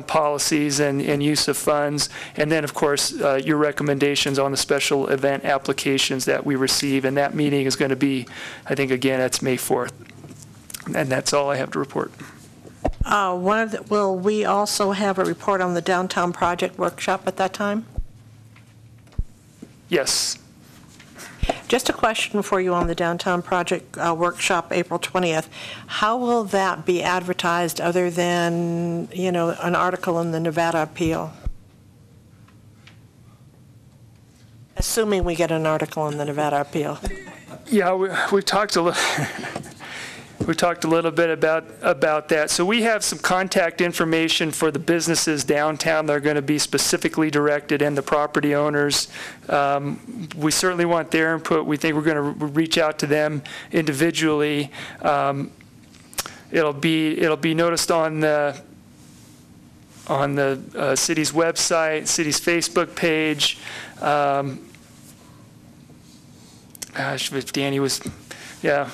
policies and use of funds, and then of course your recommendations on the special event applications that we receive, and that meeting is going to be, I think again, that's May 4th, and that's all I have to report. Will we also have a report on the downtown project workshop at that time? Yes. Just a question for you on the downtown project workshop, April 20th. How will that be advertised other than, an article in the Nevada Appeal? Assuming we get an article in the Nevada Appeal. Yeah, we talked a little. We talked a little bit about that. So we have some contact information for the businesses downtown that are going to be specifically directed, and the property owners. We certainly want their input. We think we're going to reach out to them individually. It'll be noticed on the city's website, city's Facebook page. If Danny was. Yeah,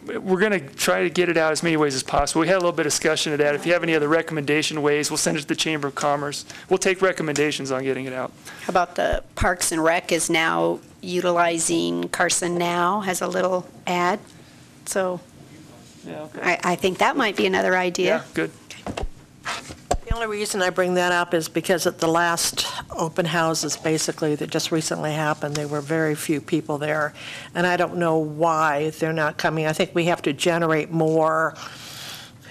we're going to try to get it out as many ways as possible. We had a little bit of discussion of that. If you have any other recommendation ways, we'll send it to the Chamber of Commerce. We'll take recommendations on getting it out. How about the Parks and Rec is now utilizing Carson Now, has a little ad. So yeah, okay. I think that might be another idea. Yeah, good. The only reason I bring that up is because at the last open houses, basically, that just recently happened, there were very few people there. And I don't know why they're not coming. I think we have to generate more.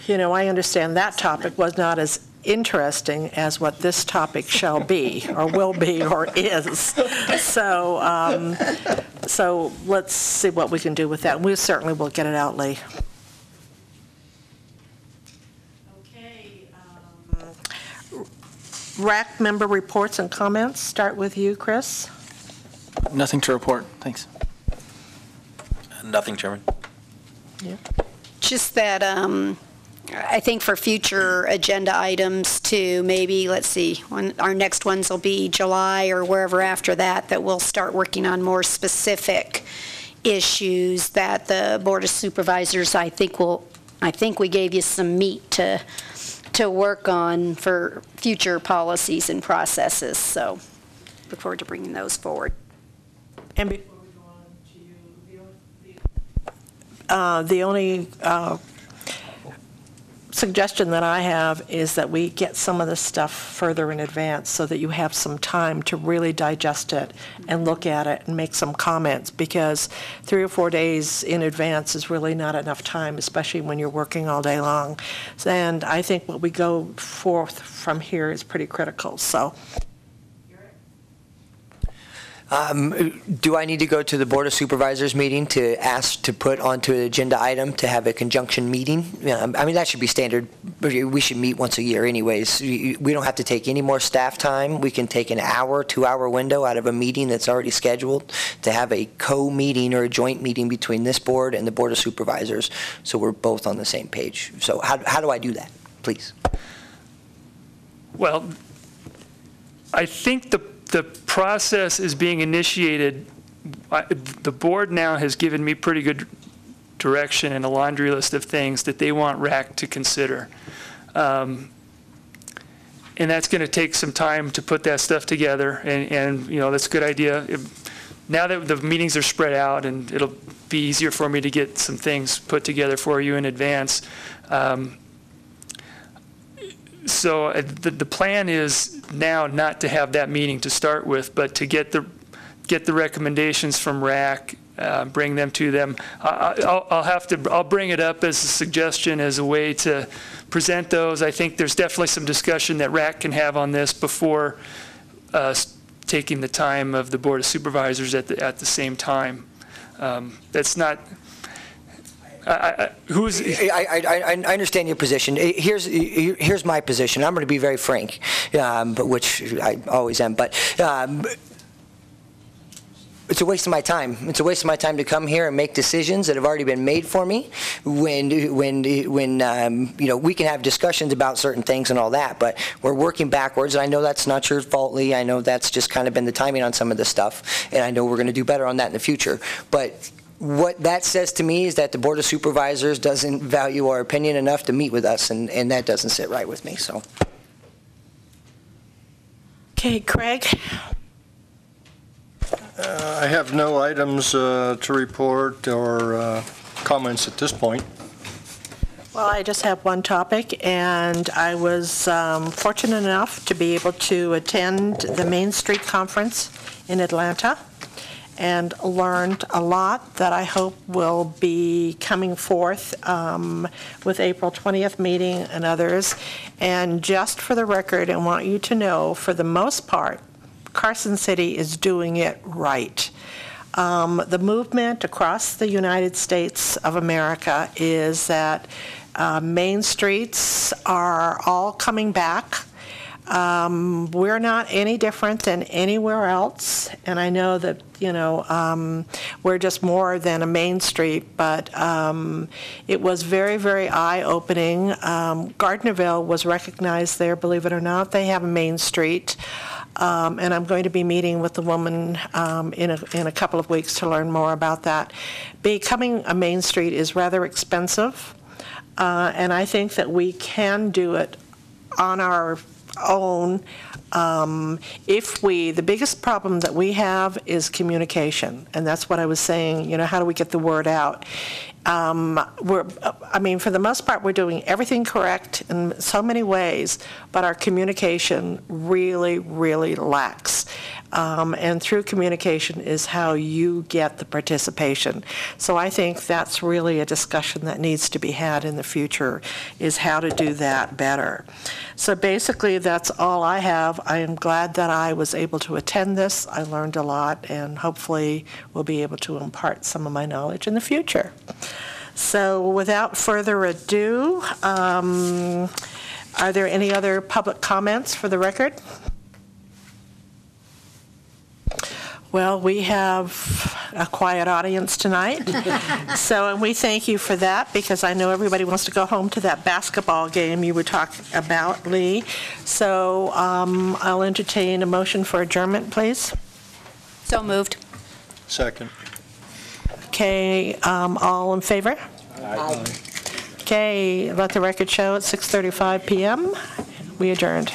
I understand that topic was not as interesting as what this topic shall be, or will be, or is. So let's see what we can do with that. We certainly will get it out, Lee. RAC member reports and comments. Start with you, Chris. Nothing to report. Thanks. Nothing, Chairman. Yeah. Just that I think for future agenda items too, maybe, let's see, when our next ones will be July or wherever after that we'll start working on more specific issues that the Board of Supervisors, I think we gave you some meat to work on for future policies and processes. So look forward to bringing those forward. And before we go on to you, the only suggestion that I have is that we get some of this stuff further in advance so that you have some time to really digest it and look at it and make some comments, because 3 or 4 days in advance is really not enough time, especially when you're working all day long. And I think what we go forth from here is pretty critical. So. Do I need to go to the Board of Supervisors meeting to ask to put onto an agenda item to have a conjunction meeting? I mean, that should be standard. We should meet once a year anyways. We don't have to take any more staff time. We can take an hour, 2-hour window out of a meeting that's already scheduled to have a co-meeting or a joint meeting between this board and the Board of Supervisors, so we're both on the same page. So how do I do that, please? Well, I think the process is being initiated. The board now has given me pretty good direction and a laundry list of things that they want RAC to consider. And that's going to take some time to put that stuff together, and you know, that's a good idea. Now that the meetings are spread out, and it'll be easier for me to get some things put together for you in advance. So the plan is now not to have that meeting to start with, but to get the recommendations from RAC, bring them to them. I'll bring it up as a suggestion, as a way to present those. I think there's definitely some discussion that RAC can have on this before taking the time of the Board of Supervisors at the same time. That's not. I understand your position. Here's my position. I'm going to be very frank, but which I always am. But it's a waste of my time. It's a waste of my time to come here and make decisions that have already been made for me. When you know, we can have discussions about certain things and all that, but we're working backwards. I know that's not your fault, Lee. I know that's just kind of been the timing on some of this stuff, and I know we're going to do better on that in the future. But what that says to me is that the Board of Supervisors doesn't value our opinion enough to meet with us, and that doesn't sit right with me. So. Okay, Craig. I have no items to report or comments at this point. Well, I just have one topic, and I was fortunate enough to be able to attend the Main Street Conference in Atlanta, and learned a lot that I hope will be coming forth with April 20th meeting and others. And just for the record, I want you to know, for the most part, Carson City is doing it right. The movement across the United States of America is that main streets are all coming back. We're not any different than anywhere else, and I know that, you know, we're just more than a main street, but it was very, very eye-opening. Gardnerville was recognized there, believe it or not. They have a main street, and I'm going to be meeting with the woman in a couple of weeks to learn more about that. Becoming a main street is rather expensive, and I think that we can do it on our own. The biggest problem that we have is communication, and that's what I was saying, you know, how do we get the word out? I mean, for the most part, we're doing everything correct in so many ways, but our communication really, really lacks. And through communication is how you get the participation. So I think that's really a discussion that needs to be had in the future, is how to do that better. So basically, that's all I have. I am glad that I was able to attend this. I learned a lot, and hopefully will be able to impart some of my knowledge in the future. So without further ado, are there any other public comments for the record? Well, we have a quiet audience tonight, and we thank you for that, because I know everybody wants to go home to that basketball game you were talking about, Lee. So I'll entertain a motion for adjournment, please. So moved. Second. Okay, all in favor? Aye. Okay, let the record show at 6:35 p.m. We adjourned.